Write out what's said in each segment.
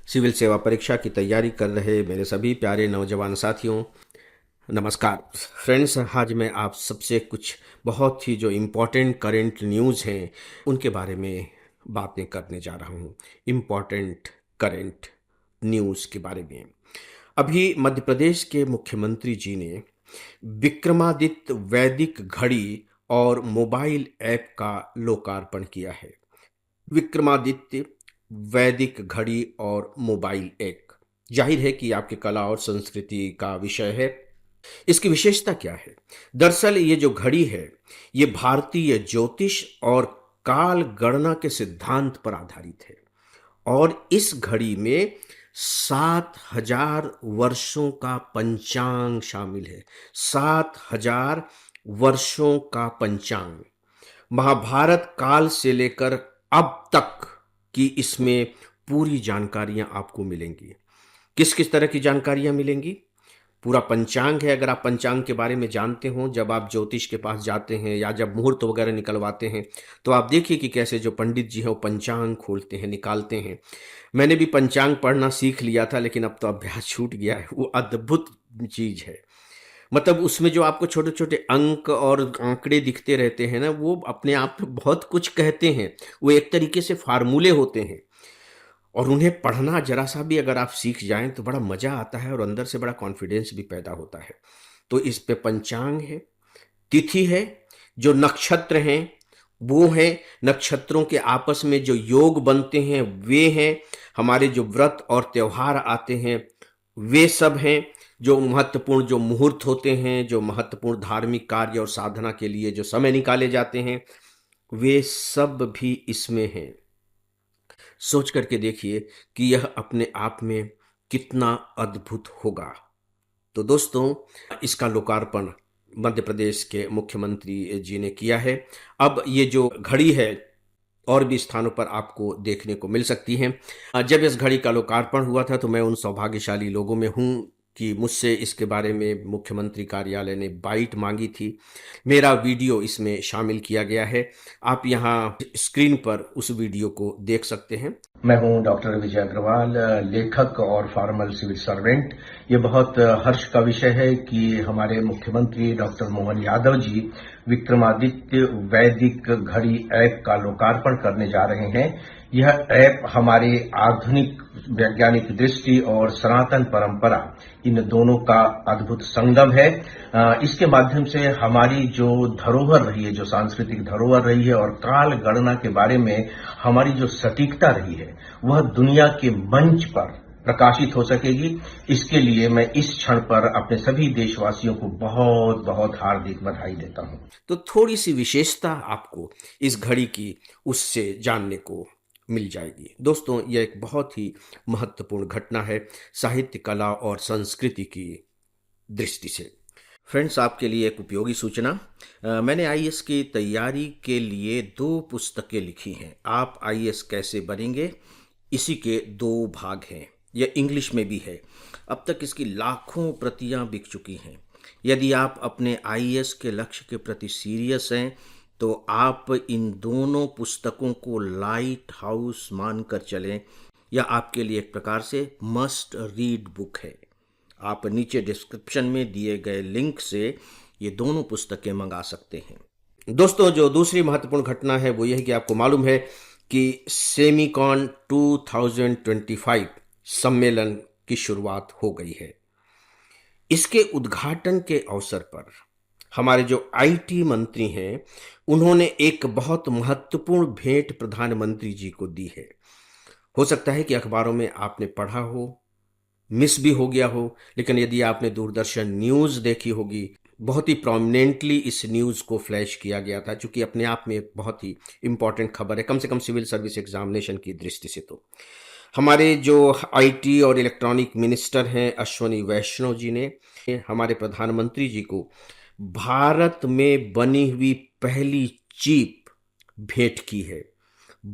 Civil सेवा परीक्षा की तैयारी कर रहे मेरे सभी प्यारे नौजवान साथियों, नमस्कार। फ्रेंड्स, आज मैं आप सबसे कुछ बहुत ही जो इम्पोर्टेंट करंट न्यूज़ हैं उनके बारे में बातें करने जा रहा हूँ। इम्पोर्टेंट करंट न्यूज़ के बारे में। अभी मध्य प्रदेश के मुख्यमंत्री जी ने विक्रमादित्य वैदिक घड़ी और मोबाइल ऐप का लोकार्पण किया है। विक्रमादित्य वैदिक घड़ी और मोबाइल एक जाहिर है कि आपकी कला और संस्कृति का विषय है। इसकी विशेषता क्या है? दरअसल ये जो घड़ी है, ये भारतीय ज्योतिष और काल गणना के सिद्धांत पर आधारित है और इस घड़ी में 7,000 वर्षों का पंचांग शामिल है। 7,000 वर्षों का पंचांग, महाभारत काल से लेकर अब तक की इसमें पूरी जानकारियां आपको मिलेंगी। किस किस तरह की जानकारियां मिलेंगी? पूरा पंचांग है। अगर आप पंचांग के बारे में जानते हो, जब आप ज्योतिष के पास जाते हैं या जब मुहूर्त वगैरह निकलवाते हैं, तो आप देखिए कि कैसे जो पंडित जी हैं वो पंचांग खोलते हैं, निकालते हैं। मैंने भी पंचांग पढ़ना सीख लिया था, लेकिन अब तो अभ्यास छूट गया है। वो अद्भुत चीज है। मतलब उसमें जो आपको छोटे छोटे अंक और आंकड़े दिखते रहते हैं ना, वो अपने आप में बहुत कुछ कहते हैं। वो एक तरीके से फार्मूले होते हैं और उन्हें पढ़ना जरा सा भी अगर आप सीख जाएं तो बड़ा मजा आता है और अंदर से बड़ा कॉन्फिडेंस भी पैदा होता है। तो इस पे पंचांग है, तिथि है, जो नक्षत्र हैं वो है, नक्षत्रों के आपस में जो योग बनते हैं वे हैं, हमारे जो व्रत और त्योहार आते हैं वे सब हैं, जो महत्वपूर्ण जो मुहूर्त होते हैं, जो महत्वपूर्ण धार्मिक कार्य और साधना के लिए जो समय निकाले जाते हैं, वे सब भी इसमें हैं। सोच करके देखिए कि यह अपने आप में कितना अद्भुत होगा। तो दोस्तों, इसका लोकार्पण मध्य प्रदेश के मुख्यमंत्री जी ने किया है। अब ये जो घड़ी है और भी स्थानों पर आपको देखने को मिल सकती हैं। जब इस घड़ी का लोकार्पण हुआ था तो मैं उन सौभाग्यशाली लोगों में हूँ कि मुझसे इसके बारे में मुख्यमंत्री कार्यालय ने बाइट मांगी थी। मेरा वीडियो इसमें शामिल किया गया है। आप यहाँ स्क्रीन पर उस वीडियो को देख सकते हैं। मैं हूं डॉक्टर विजय अग्रवाल, लेखक और फॉर्मल सिविल सर्वेंट। ये बहुत हर्ष का विषय है कि हमारे मुख्यमंत्री डॉक्टर मोहन यादव जी विक्रमादित्य वैदिक घड़ी ऐप का लोकार्पण करने जा रहे हैं। यह ऐप हमारे आधुनिक वैज्ञानिक दृष्टि और सनातन परंपरा, इन दोनों का अद्भुत संगम है। इसके माध्यम से हमारी जो धरोहर रही है, जो सांस्कृतिक धरोहर रही है और काल गणना के बारे में हमारी जो सटीकता रही है, वह दुनिया के मंच पर प्रकाशित हो सकेगी। इसके लिए मैं इस क्षण पर अपने सभी देशवासियों को बहुत बहुत हार्दिक बधाई देता हूं। तो थोड़ी सी विशेषता आपको इस घड़ी की उससे जानने को मिल जाएगी। दोस्तों, यह एक बहुत ही महत्वपूर्ण घटना है साहित्य, कला और संस्कृति की दृष्टि से। फ्रेंड्स, आपके लिए एक उपयोगी सूचना। मैंने आईएएस की तैयारी के लिए 2 पुस्तकें लिखी हैं। आप आईएएस कैसे बनेंगे, इसी के 2 भाग हैं। यह इंग्लिश में भी है। अब तक इसकी लाखों प्रतियां बिक चुकी हैं। यदि आप अपने आईएएस के लक्ष्य के प्रति सीरियस हैं तो आप इन दोनों पुस्तकों को लाइट हाउस मानकर चलें। यह आपके लिए एक प्रकार से मस्ट रीड बुक है। आप नीचे डिस्क्रिप्शन में दिए गए लिंक से ये दोनों पुस्तकें मंगा सकते हैं। दोस्तों, जो दूसरी महत्वपूर्ण घटना है वो यह है कि आपको मालूम है कि सेमिकॉन 2025 सम्मेलन की शुरुआत हो गई है। इसके उद्घाटन के अवसर पर हमारे जो आईटी मंत्री हैं, उन्होंने एक बहुत महत्वपूर्ण भेंट प्रधानमंत्री जी को दी है। हो सकता है कि अखबारों में आपने पढ़ा हो, मिस भी हो गया हो, लेकिन यदि आपने दूरदर्शन न्यूज़ देखी होगी, बहुत ही प्रोमिनेंटली इस न्यूज़ को फ्लैश किया गया था, क्योंकि अपने आप में एक बहुत ही इंपॉर्टेंट खबर है, कम से कम सिविल सर्विस एग्जामिनेशन की दृष्टि से। तो हमारे जो आईटी और इलेक्ट्रॉनिक मिनिस्टर हैं अश्वनी वैष्णव जी ने हमारे प्रधानमंत्री जी को भारत में बनी हुई पहली चिप भेंट की है।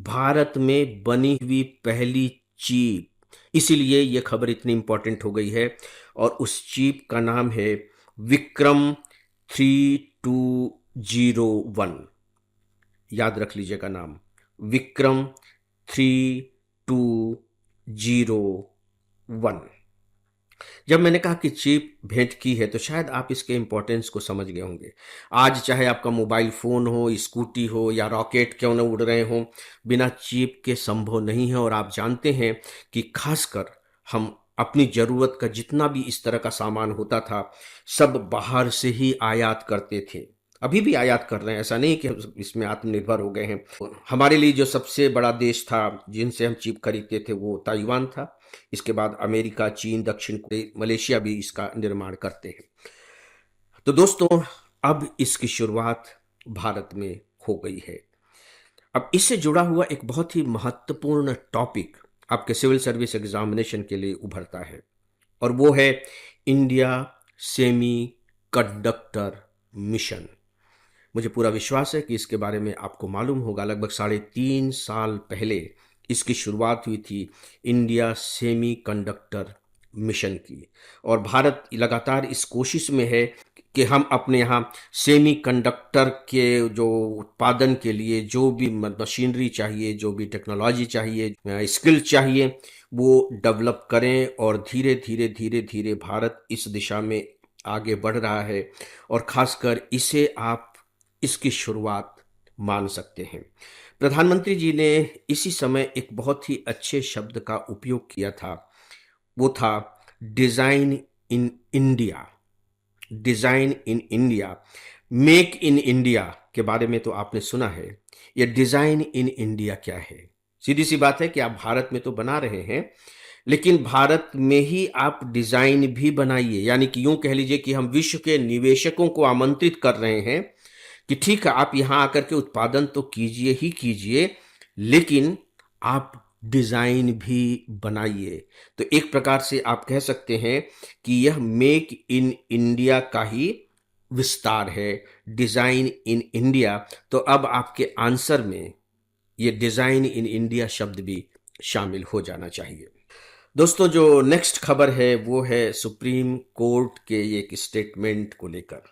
भारत में बनी हुई पहली चिप, इसीलिए यह खबर इतनी इंपॉर्टेंट हो गई है। और उस चिप का नाम है विक्रम 3201। याद रख लीजिएगा नाम, विक्रम 3201। जब मैंने कहा कि चिप भेंट की है तो शायद आप इसके इम्पोर्टेंस को समझ गए होंगे। आज चाहे आपका मोबाइल फ़ोन हो, स्कूटी हो या रॉकेट क्यों न उड़ रहे हों, बिना चिप के संभव नहीं है। और आप जानते हैं कि खासकर हम अपनी ज़रूरत का जितना भी इस तरह का सामान होता था, सब बाहर से ही आयात करते थे। अभी भी आयात कर रहे हैं, ऐसा नहीं कि हम इसमें आत्मनिर्भर हो गए हैं। हमारे लिए जो सबसे बड़ा देश था जिनसे हम चिप खरीदते थे वो ताइवान था। इसके बाद अमेरिका, चीन, दक्षिण कोरिया, मलेशिया भी इसका निर्माण करते हैं। तो दोस्तों, अब इसकी शुरुआत भारत में हो गई है। अब इससे जुड़ा हुआ एक बहुत ही महत्वपूर्ण टॉपिक आपके सिविल सर्विस एग्जामिनेशन के लिए उभरता है, और वो है इंडिया सेमी कंडक्टर मिशन। मुझे पूरा विश्वास है कि इसके बारे में आपको मालूम होगा। लगभग 3.5 साल पहले इसकी शुरुआत हुई थी इंडिया सेमी कंडक्टर मिशन की, और भारत लगातार इस कोशिश में है कि हम अपने यहाँ सेमी कंडक्टर के जो उत्पादन के लिए जो भी मशीनरी चाहिए, जो भी टेक्नोलॉजी चाहिए, स्किल चाहिए, वो डेवलप करें। और धीरे धीरे धीरे धीरे भारत इस दिशा में आगे बढ़ रहा है, और ख़ासकर इसे आप इसकी शुरुआत मान सकते हैं। प्रधानमंत्री जी ने इसी समय एक बहुत ही अच्छे शब्द का उपयोग किया था, वो था design in India. Design in India, make in India के बारे में तो आपने सुना है। ये डिज़ाइन इन इंडिया क्या है? सीधी सी बात है कि आप भारत में तो बना रहे हैं, लेकिन भारत में ही आप डिज़ाइन भी बनाइए। यानी कि यूं कह लीजिए कि हम विश्व के निवेशकों को आमंत्रित कर रहे हैं कि ठीक है, आप यहां आकर के उत्पादन तो कीजिए ही कीजिए, लेकिन आप डिजाइन भी बनाइए। तो एक प्रकार से आप कह सकते हैं कि यह मेक इन इंडिया का ही विस्तार है, डिजाइन इन इंडिया। तो अब आपके आंसर में ये डिजाइन इन इंडिया शब्द भी शामिल हो जाना चाहिए। दोस्तों, जो नेक्स्ट खबर है वो है सुप्रीम कोर्ट के एक स्टेटमेंट को लेकर।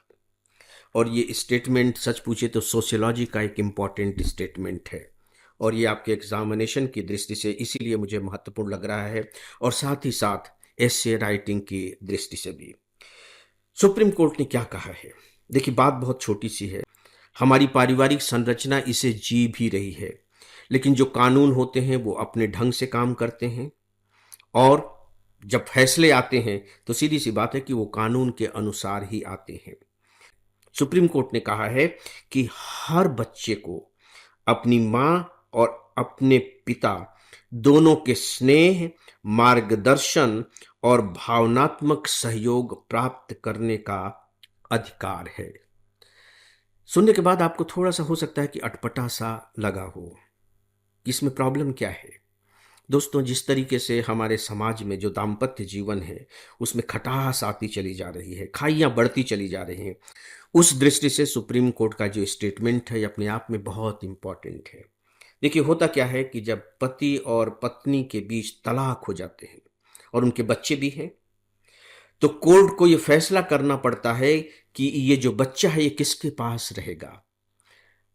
और ये स्टेटमेंट सच पूछे तो सोशियोलॉजी का एक इम्पॉर्टेंट स्टेटमेंट है, और ये आपके एग्जामिनेशन की दृष्टि से इसीलिए मुझे महत्वपूर्ण लग रहा है, और साथ ही साथ एसे राइटिंग की दृष्टि से भी। सुप्रीम कोर्ट ने क्या कहा है? देखिए, बात बहुत छोटी सी है। हमारी पारिवारिक संरचना इसे जी भी रही है, लेकिन जो कानून होते हैं वो अपने ढंग से काम करते हैं, और जब फैसले आते हैं तो सीधी सी बात है कि वो कानून के अनुसार ही आते हैं। सुप्रीम कोर्ट ने कहा है कि हर बच्चे को अपनी माँ और अपने पिता दोनों के स्नेह, मार्गदर्शन और भावनात्मक सहयोग प्राप्त करने का अधिकार है। सुनने के बाद आपको थोड़ा सा हो सकता है कि अटपटा सा लगा हो। इसमें प्रॉब्लम क्या है? दोस्तों, जिस तरीके से हमारे समाज में जो दाम्पत्य जीवन है उसमें खटास आती चली जा रही है, खाइयाँ बढ़ती चली जा रही हैं, उस दृष्टि से सुप्रीम कोर्ट का जो स्टेटमेंट है ये अपने आप में बहुत इम्पॉर्टेंट है। देखिए, होता क्या है कि जब पति और पत्नी के बीच तलाक हो जाते हैं और उनके बच्चे भी हैं, तो कोर्ट को ये फैसला करना पड़ता है कि ये जो बच्चा है ये किसके पास रहेगा।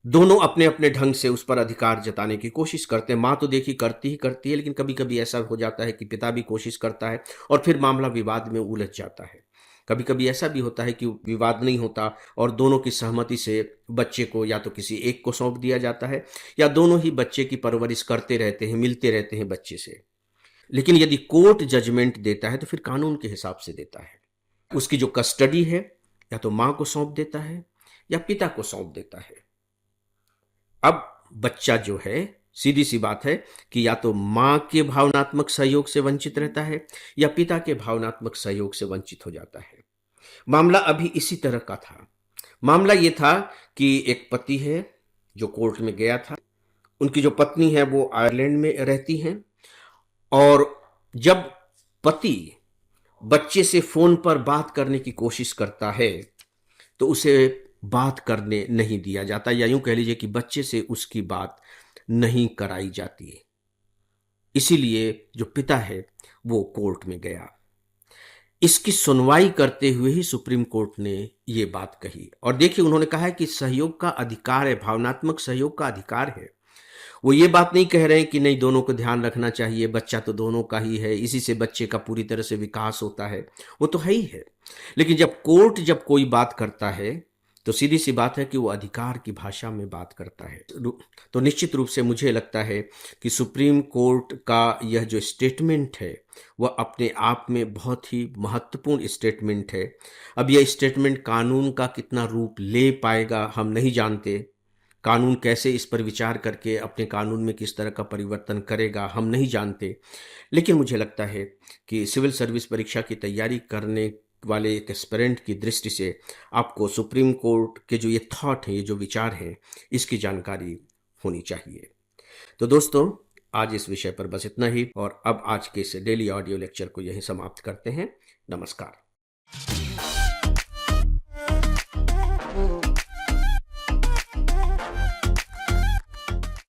दोनों अपने अपने ढंग से उस पर अधिकार जताने की कोशिश करते हैं। माँ तो देखी करती ही करती है, लेकिन कभी कभी ऐसा हो जाता है कि पिता भी कोशिश करता है, और फिर मामला विवाद में उलझ जाता है। कभी कभी ऐसा भी होता है कि विवाद नहीं होता और दोनों की सहमति से बच्चे को या तो किसी एक को सौंप दिया जाता है, या दोनों ही बच्चे की परवरिश करते रहते हैं, मिलते रहते हैं बच्चे से। लेकिन यदि कोर्ट जजमेंट देता है तो फिर कानून के हिसाब से देता है। उसकी जो कस्टडी है या तो माँ को सौंप देता है या पिता को सौंप देता है। अब बच्चा जो है, सीधी सी बात है कि या तो माँ के भावनात्मक सहयोग से वंचित रहता है या पिता के भावनात्मक सहयोग से वंचित हो जाता है। मामला अभी इसी तरह का था। मामला ये था कि एक पति है जो कोर्ट में गया था, उनकी जो पत्नी है वो आयरलैंड में रहती हैं, और जब पति बच्चे से फोन पर बात करने की कोशिश करता है तो उसे बात करने नहीं दिया जाता, या यूं कह लीजिए कि बच्चे से उसकी बात नहीं कराई जाती है। इसीलिए जो पिता है वो कोर्ट में गया। इसकी सुनवाई करते हुए ही सुप्रीम कोर्ट ने ये बात कही, और देखिए उन्होंने कहा है कि सहयोग का अधिकार है, भावनात्मक सहयोग का अधिकार है। वो ये बात नहीं कह रहे हैं कि नहीं, दोनों को ध्यान रखना चाहिए, बच्चा तो दोनों का ही है, इसी से बच्चे का पूरी तरह से विकास होता है, वो तो है ही है। लेकिन जब कोर्ट जब कोई बात करता है तो सीधी सी बात है कि वो अधिकार की भाषा में बात करता है। तो निश्चित रूप से मुझे लगता है कि सुप्रीम कोर्ट का यह जो स्टेटमेंट है वह अपने आप में बहुत ही महत्वपूर्ण स्टेटमेंट है। अब यह स्टेटमेंट कानून का कितना रूप ले पाएगा हम नहीं जानते, कानून कैसे इस पर विचार करके अपने कानून में किस तरह का परिवर्तन करेगा हम नहीं जानते। लेकिन मुझे लगता है कि सिविल सर्विस परीक्षा की तैयारी करने वाले एक एस्पिरेंट की दृष्टि से आपको सुप्रीम कोर्ट के जो ये थॉट हैं, ये जो विचार हैं, इसकी जानकारी होनी चाहिए। तो दोस्तों, आज इस विषय पर बस इतना ही, और अब आज के इस डेली ऑडियो लेक्चर को यहीं समाप्त करते हैं। नमस्कार।